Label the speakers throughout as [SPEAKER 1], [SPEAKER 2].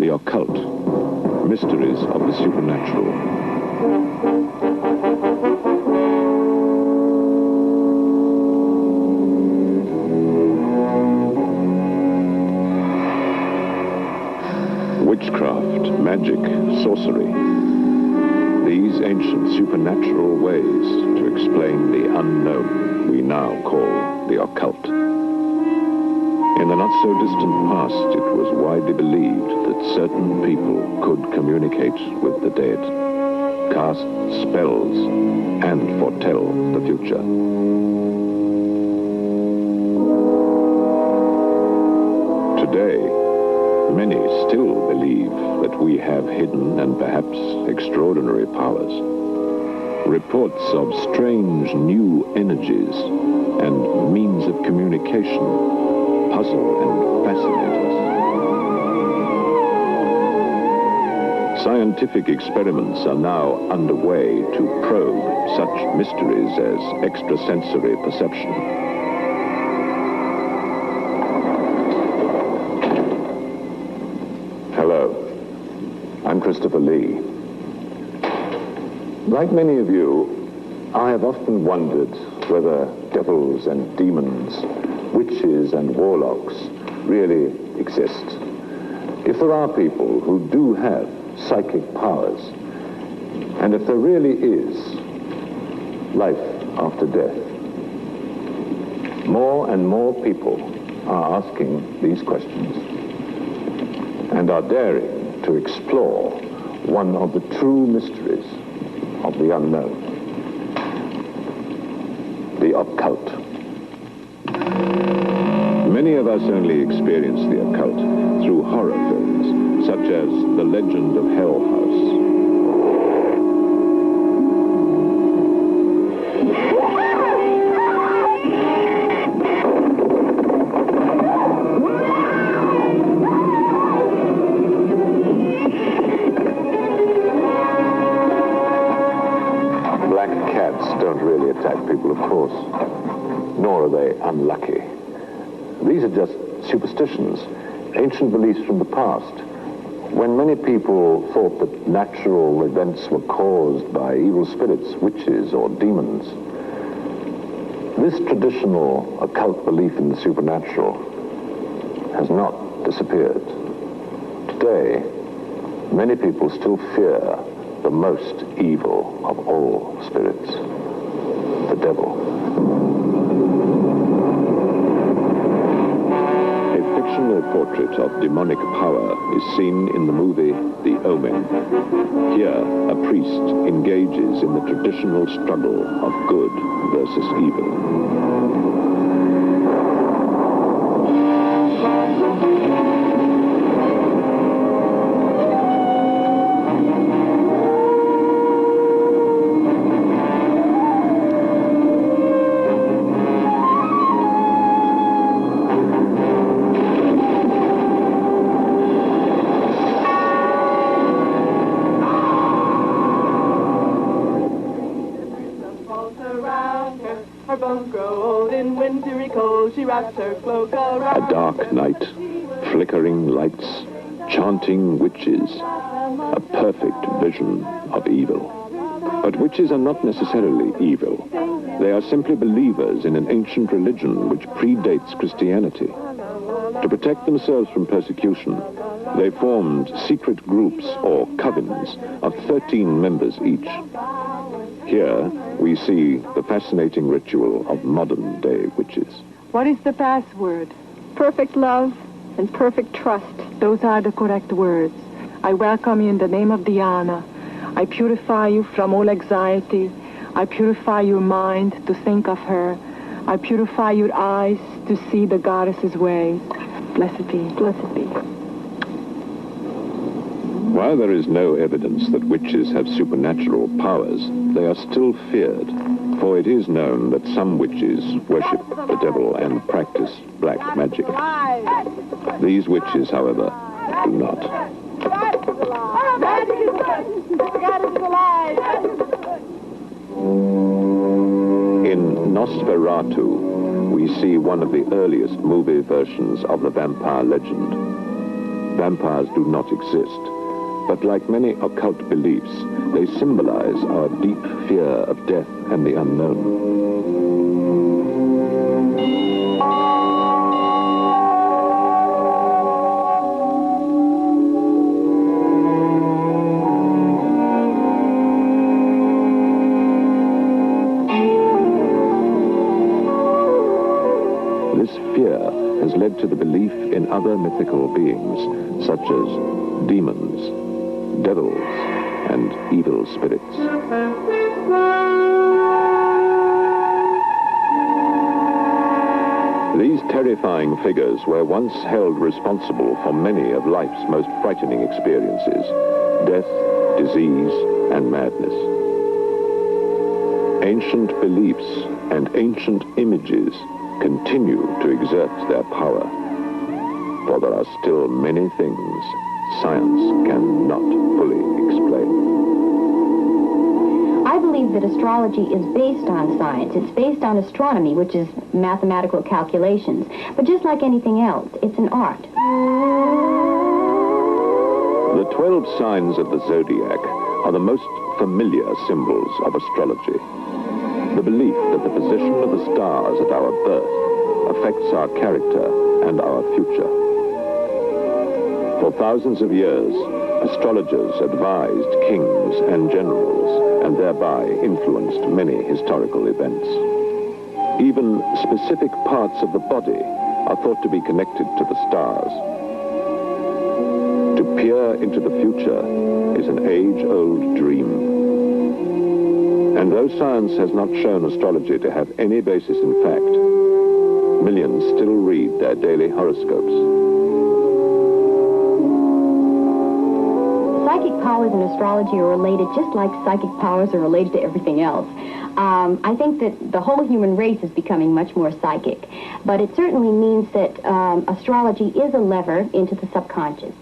[SPEAKER 1] the occult, mysteries of the supernatural. Witchcraft, magic, sorcery. These ancient supernatural ways to explain the unknown we now call the occult. In the not-so-distant past, it was widely believed that certain people could communicate with the dead, cast spells, and foretell the future. Today, many still believe that we have hidden and perhaps extraordinary powers. Reports of strange new energies and means of communication puzzle and fascinate us. Scientific experiments are now underway to probe such mysteries as extrasensory perception. I'm Christopher Lee. Like many of you, I have often wondered whether devils and demons, witches and warlocks really exist. If there are people who do have psychic powers, and if there really is life after death. More and more people are asking these questions and are daring to explore one of the true mysteries of the unknown, the occult. Many of us only experience the occult through horror films, such as The Legend of Hell House. Don't really attack people, of course, nor are they unlucky. These are just superstitions, ancient beliefs from the past, when many people thought that natural events were caused by evil spirits, witches, or demons. This traditional occult belief in the supernatural has not disappeared. Today, many people still fear the most evil of all spirits, the devil. A fictional portrait of demonic power is seen in the movie The Omen. Here, a priest engages in the traditional struggle of good versus evil. A dark night, flickering lights, chanting witches, a perfect vision of evil. But witches are not necessarily evil. They are simply believers in an ancient religion which predates Christianity. To protect themselves from persecution, they formed secret groups or covens of 13 members each. Here, we see the fascinating ritual of modern-day witches.
[SPEAKER 2] What is the password?
[SPEAKER 3] Perfect love and perfect trust.
[SPEAKER 2] Those are the correct words. I welcome you in the name of Diana. I purify you from all anxiety. I purify your mind to think of her. I purify your eyes to see the goddess's ways. Blessed be. Blessed be.
[SPEAKER 1] While there is no evidence that witches have supernatural powers, they are still feared, for it is known that some witches worship the devil and practice black magic. These witches, however, do not. In Nosferatu, we see one of the earliest movie versions of the vampire legend. vampires do not exist. But like many occult beliefs, they symbolize our deep fear of death and the unknown. This fear has led to the belief in other mythical beings, such as demons, devils, and evil spirits. These terrifying figures were once held responsible for many of life's most frightening experiences: death, disease, and madness. Ancient beliefs and ancient images continue to exert their power, for there are still many things science cannot fully explain.
[SPEAKER 4] I believe that astrology is based on science. It's based on astronomy, which is mathematical calculations. But just like anything else, it's an art.
[SPEAKER 1] The 12 signs of the zodiac are the most familiar symbols of astrology. The belief that the position of the stars at our birth affects our character and our future. For thousands of years, astrologers advised kings and generals and thereby influenced many historical events. Even specific parts of the body are thought to be connected to the stars. To peer into the future is an age-old dream. And though science has not shown astrology to have any basis in fact, millions still read their daily horoscopes.
[SPEAKER 4] Psychic powers and astrology are related just like psychic powers are related to everything else. I think that the whole human race is becoming much more psychic, but it certainly means that astrology is a lever into the subconscious.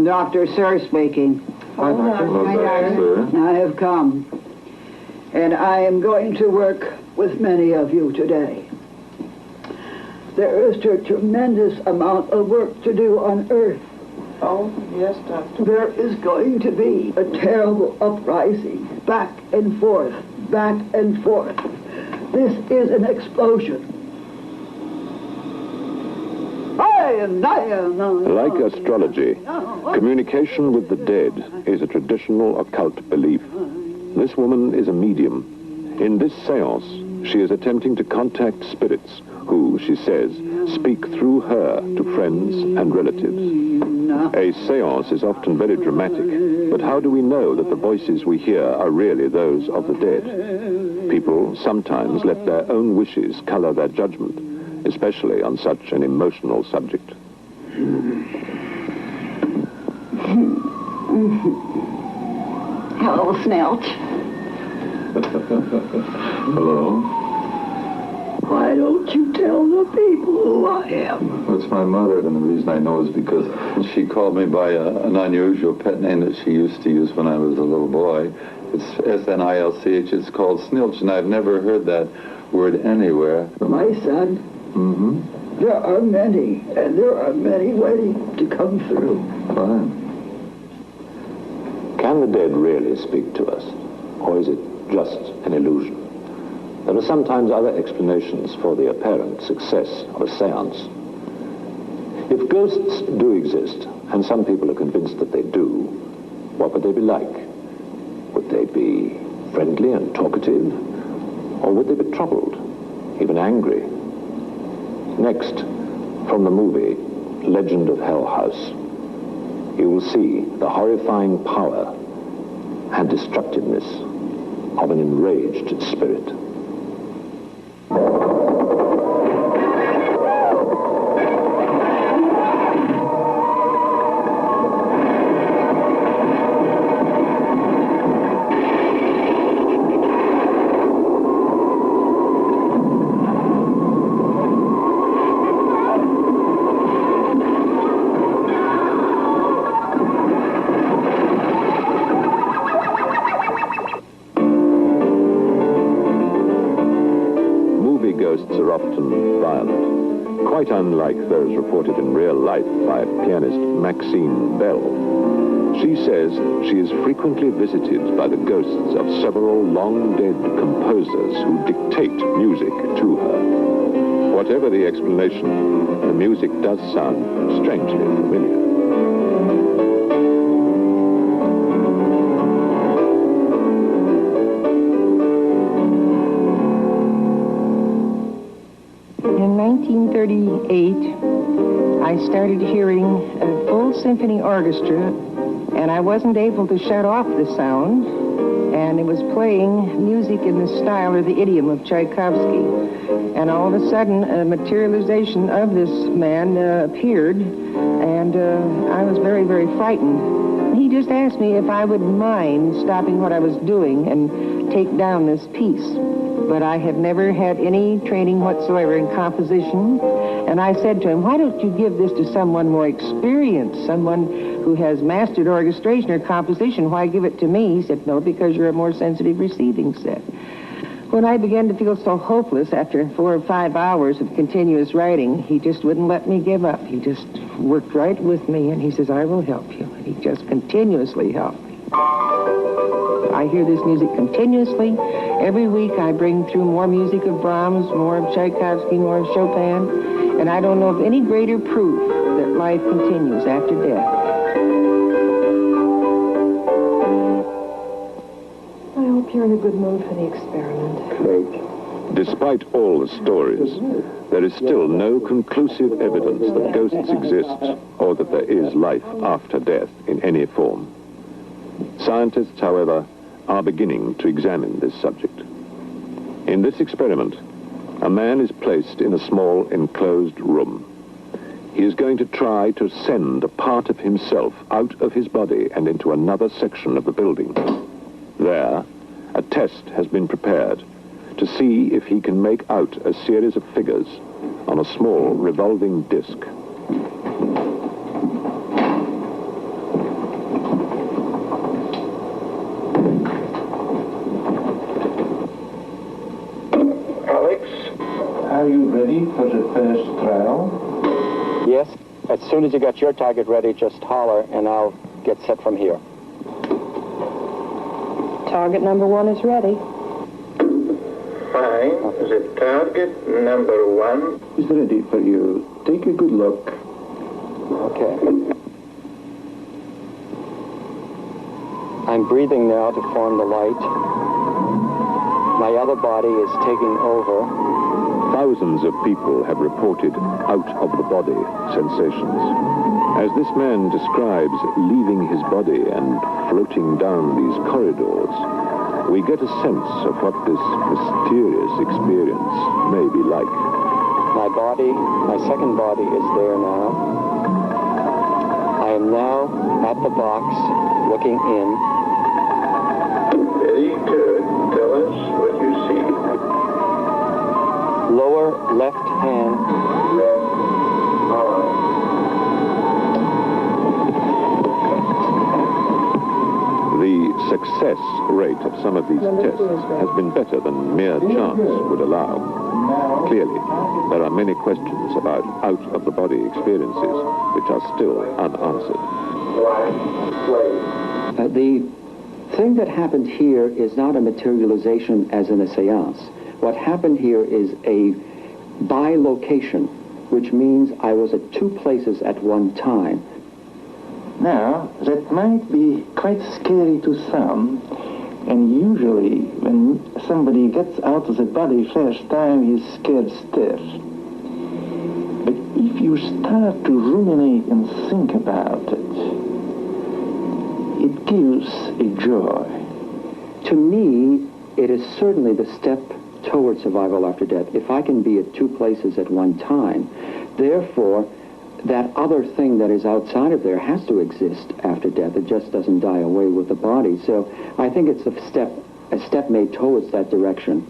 [SPEAKER 5] Dr. Sir speaking.
[SPEAKER 1] Hi, Dr.
[SPEAKER 5] I have come, and I am going to work with many of you today. There is a tremendous amount of work to do on Earth.
[SPEAKER 6] Oh, yes, Doctor.
[SPEAKER 5] There is going to be a terrible uprising, back and forth, back and forth. This is an explosion.
[SPEAKER 1] Like astrology, communication with the dead is a traditional occult belief. This woman is a medium. In this seance, she is attempting to contact spirits who, she says, speak through her to friends and relatives. A seance is often very dramatic, but how do we know that the voices we hear are really those of the dead? People sometimes let their own wishes color their judgment, especially on such an emotional subject.
[SPEAKER 5] Hello, Snelch.
[SPEAKER 6] Hello.
[SPEAKER 5] Why don't you tell the people who I am?
[SPEAKER 6] Well, it's my mother, and the reason I know is because she called me by an unusual pet name that she used to use when I was a little boy. It's S-N-I-L-C-H. It's called Snilch, and I've never heard that word anywhere.
[SPEAKER 5] My son, there are many, and there are many waiting to come through.
[SPEAKER 6] Fine.
[SPEAKER 1] Can the dead really speak to us, or is it just an illusion? There are sometimes other explanations for the apparent success of a seance. If ghosts do exist, and some people are convinced that they do, what would they be like? Would they be friendly and talkative? Or would they be troubled, even angry? Next, from the movie Legend of Hell House, you will see the horrifying power and destructiveness of an enraged spirit. and violent, quite unlike those reported in real life by pianist Maxine Bell. She says she is frequently visited by the ghosts of several long-dead composers who dictate music to her. Whatever the explanation, the music does sound strangely familiar.
[SPEAKER 7] In 1938, I started hearing a full symphony orchestra, and I wasn't able to shut off the sound, and it was playing music in the style or the idiom of Tchaikovsky. And all of a sudden, a materialization of this man appeared, and I was very, very frightened. He just asked me if I would mind stopping what I was doing and take down this piece. But I have never had any training whatsoever in composition. And I said to him, why don't you give this to someone more experienced, someone who has mastered orchestration or composition? Why give it to me? He said, no, because you're a more sensitive receiving set. When I began to feel so hopeless after 4 or 5 hours of continuous writing, he just wouldn't let me give up. He just worked right with me, and he says, I will help you. And he just continuously helped me. I hear this music continuously. Every week I bring through more music of Brahms, more of Tchaikovsky, more of Chopin, and I don't know of any greater proof that life continues after death.
[SPEAKER 2] I hope you're in a good mood for the experiment.
[SPEAKER 1] Great. Despite all the stories, there is still no conclusive evidence that ghosts exist or that there is life after death in any form. Scientists, however, are beginning to examine this subject. In this experiment, a man is placed in a small enclosed room. He is going to try to send a part of himself out of his body and into another section of the building. There, a test has been prepared to see if he can make out a series of figures on a small revolving disc.
[SPEAKER 8] Are you ready for the first trial?
[SPEAKER 9] Yes. As soon as you got your target ready, just holler, and I'll get set from here.
[SPEAKER 2] Target number 1 is ready.
[SPEAKER 8] Fine. The target number 1 is ready for you. Take a good look.
[SPEAKER 9] Okay. I'm breathing now to form the light. My other body is taking over.
[SPEAKER 1] Thousands of people have reported out-of-the-body sensations. As this man describes leaving his body and floating down these corridors, we get a sense of what this mysterious experience may be like.
[SPEAKER 9] My body, my second body is there now. I am now at the box, looking in.
[SPEAKER 8] Very good. Tell us what you see.
[SPEAKER 9] Lower left hand.
[SPEAKER 8] Left arm.
[SPEAKER 1] The success rate of some of these tests has been better than mere chance would allow. Clearly, there are many questions about out-of-the-body experiences which are still unanswered.
[SPEAKER 10] The thing that happened here is not a materialization as in a seance. What happened here is a bilocation, which means I was at 2 places at one time.
[SPEAKER 8] Now, that might be quite scary to some, and usually when somebody gets out of the body first time, he's scared stiff. But if you start to ruminate and think about it, it gives a joy.
[SPEAKER 10] To me, it is certainly the step toward survival after death. If I can be at 2 places at one time, therefore, that other thing that is outside of there has to exist after death. It just doesn't die away with the body. So I think it's a step made towards that direction.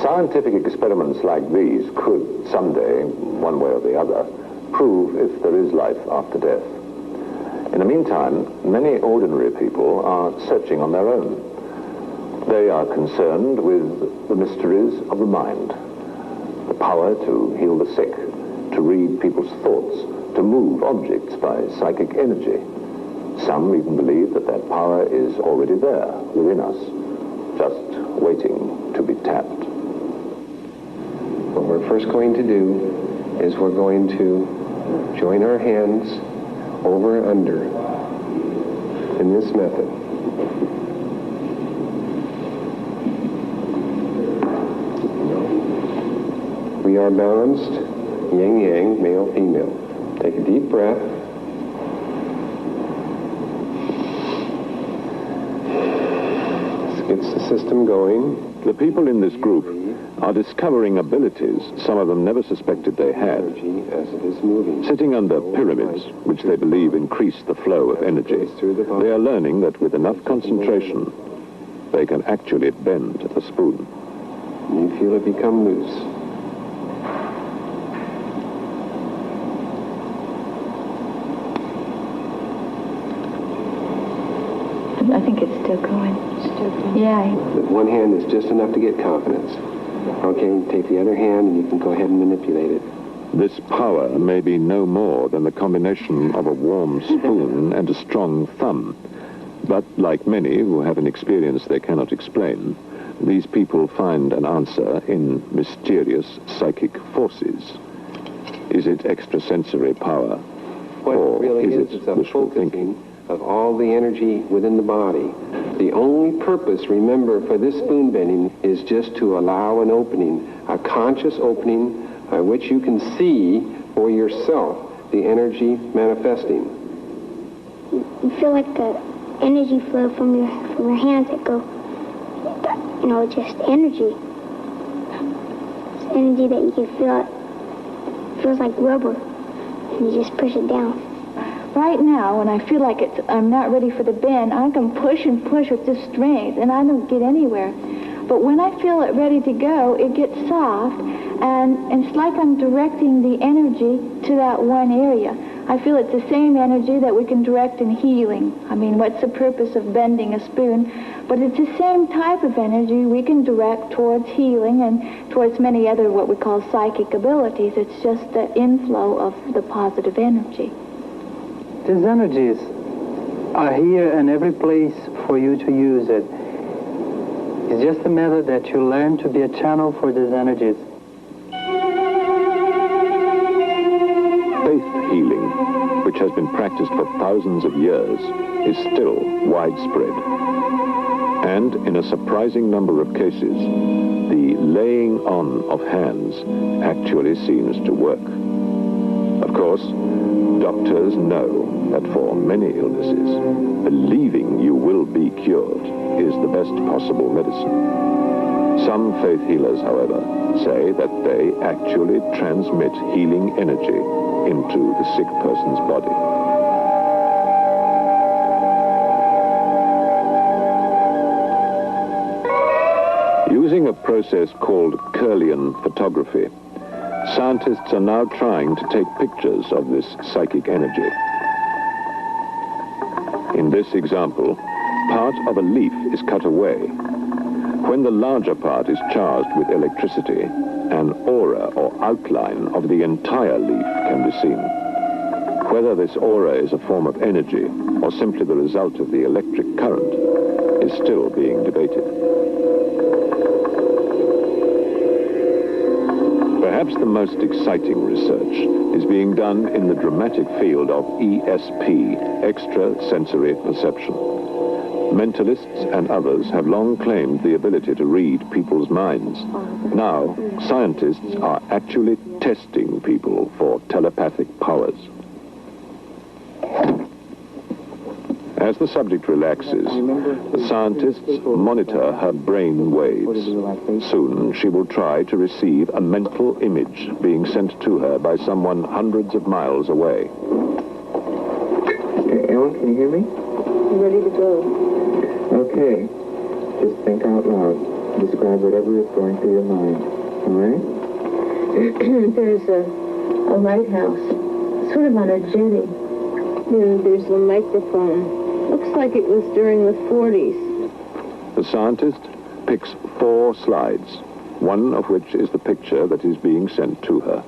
[SPEAKER 1] Scientific experiments like these could someday, one way or the other, prove if there is life after death. In the meantime, many ordinary people are searching on their own. They are concerned with the mysteries of the mind, the power to heal the sick, to read people's thoughts, to move objects by psychic energy. Some even believe that that power is already there within us, just waiting to be tapped.
[SPEAKER 11] What we're first going to do is we're going to join our hands over and under in this method. We are balanced, yin-yang, male-female. Take a deep breath. This gets the system going.
[SPEAKER 1] The people in this group are discovering abilities some of them never suspected they had.
[SPEAKER 11] As it is moving.
[SPEAKER 1] Sitting under pyramids, which they believe increase the flow of energy, they are learning that with enough concentration, they can actually bend the spoon.
[SPEAKER 11] You feel it become loose.
[SPEAKER 12] I think it's still going. Still going. Yeah.
[SPEAKER 11] With one hand is just enough to get confidence. Okay, take the other hand and you can go ahead and manipulate it.
[SPEAKER 1] This power may be no more than the combination of a warm spoon and a strong thumb. But like many who have an experience they cannot explain, these people find an answer in mysterious psychic forces. Is it extrasensory power?
[SPEAKER 11] What
[SPEAKER 1] or
[SPEAKER 11] it really
[SPEAKER 1] is
[SPEAKER 11] is
[SPEAKER 1] it
[SPEAKER 11] a
[SPEAKER 1] wishful
[SPEAKER 11] focusing
[SPEAKER 1] thinking?
[SPEAKER 11] of all the energy within the body. The only purpose, remember, for this spoon bending is just to allow an opening, a conscious opening by which you can see for yourself the energy manifesting.
[SPEAKER 13] You feel like the energy flow from your hands that go, just energy. It's energy that you can feel. It feels like rubber, and you just push it down.
[SPEAKER 12] Right now, when I feel like I'm not ready for the bend, I can push and push with this strength, and I don't get anywhere. But when I feel it ready to go, it gets soft, and it's like I'm directing the energy to that one area. I feel it's the same energy that we can direct in healing. I mean, what's the purpose of bending a spoon? But it's the same type of energy we can direct towards healing and towards many other what we call psychic abilities. It's just the inflow of the positive energy.
[SPEAKER 14] These energies are here in every place for you to use it. It's just a matter that you learn to be a channel for these energies.
[SPEAKER 1] Faith healing, which has been practiced for thousands of years, is still widespread. And in a surprising number of cases, the laying on of hands actually seems to work. Of course, doctors know that for many illnesses, believing you will be cured is the best possible medicine. Some faith healers, however, say that they actually transmit healing energy into the sick person's body. Using a process called Kirlian photography, scientists are now trying to take pictures of this psychic energy. In this example, part of a leaf is cut away. When the larger part is charged with electricity, an aura or outline of the entire leaf can be seen. Whether this aura is a form of energy or simply the result of the electric current is still being debated. Perhaps the most exciting research is being done in the dramatic field of ESP, extrasensory perception. Mentalists and others have long claimed the ability to read people's minds. Now, scientists are actually testing people for telepathic powers. As the subject relaxes, the scientists monitor her brain waves. Soon, she will try to receive a mental image being sent to her by someone hundreds of miles away.
[SPEAKER 8] Ellen, can you hear me?
[SPEAKER 3] Ready to go.
[SPEAKER 8] Okay. Just think out loud. Describe whatever is going through your mind. All right?
[SPEAKER 3] There's a lighthouse, sort of on a jetty. And there's a microphone. Looks like it was during the 40s.
[SPEAKER 1] The scientist picks 4 slides. one of which is the picture that is being sent to her.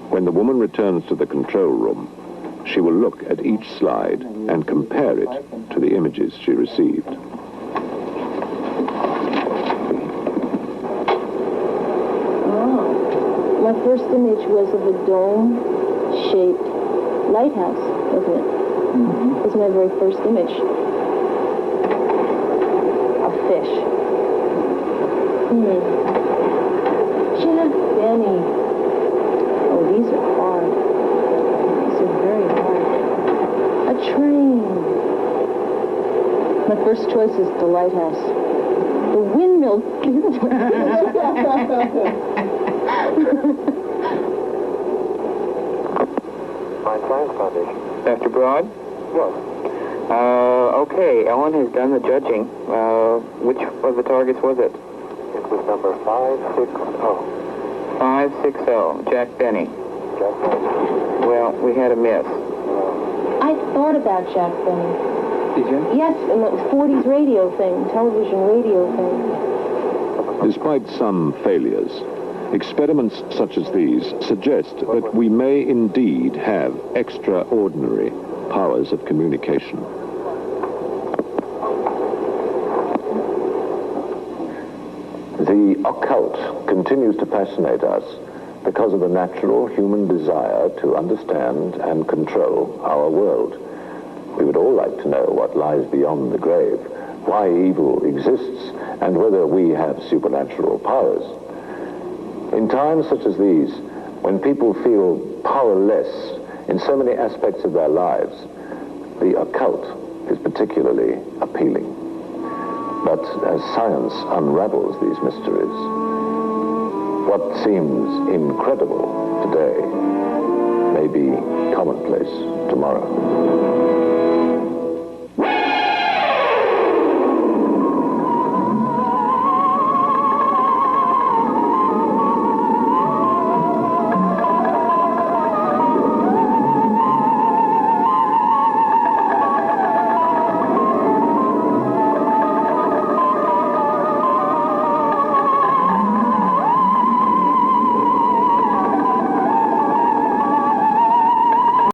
[SPEAKER 1] When the woman returns to the control room, she will look at each slide and compare it to the images she received.
[SPEAKER 15] My first image was of a dome-shaped lighthouse, wasn't it? Mm-hmm. It was my very first image. A fish. Jack Benny. Oh, these are hard. These are very hard. A train. My first choice is the lighthouse. The windmill.
[SPEAKER 9] Science Foundation. Dr. Broad? Yes. Okay, Ellen has done the judging. Which of the targets was it? It was number 560. 560, Jack Benny. Jack Benny. Well, we had a miss.
[SPEAKER 15] I thought about Jack Benny.
[SPEAKER 9] Did you?
[SPEAKER 15] Yes, in the 40s radio thing, television radio thing.
[SPEAKER 1] Despite some failures, experiments such as these suggest that we may indeed have extraordinary powers of communication. The occult continues to fascinate us because of the natural human desire to understand and control our world. We would all like to know what lies beyond the grave, why evil exists, and whether we have supernatural powers. In times such as these, when people feel powerless in so many aspects of their lives, the occult is particularly appealing. But as science unravels these mysteries, what seems incredible today may be commonplace tomorrow.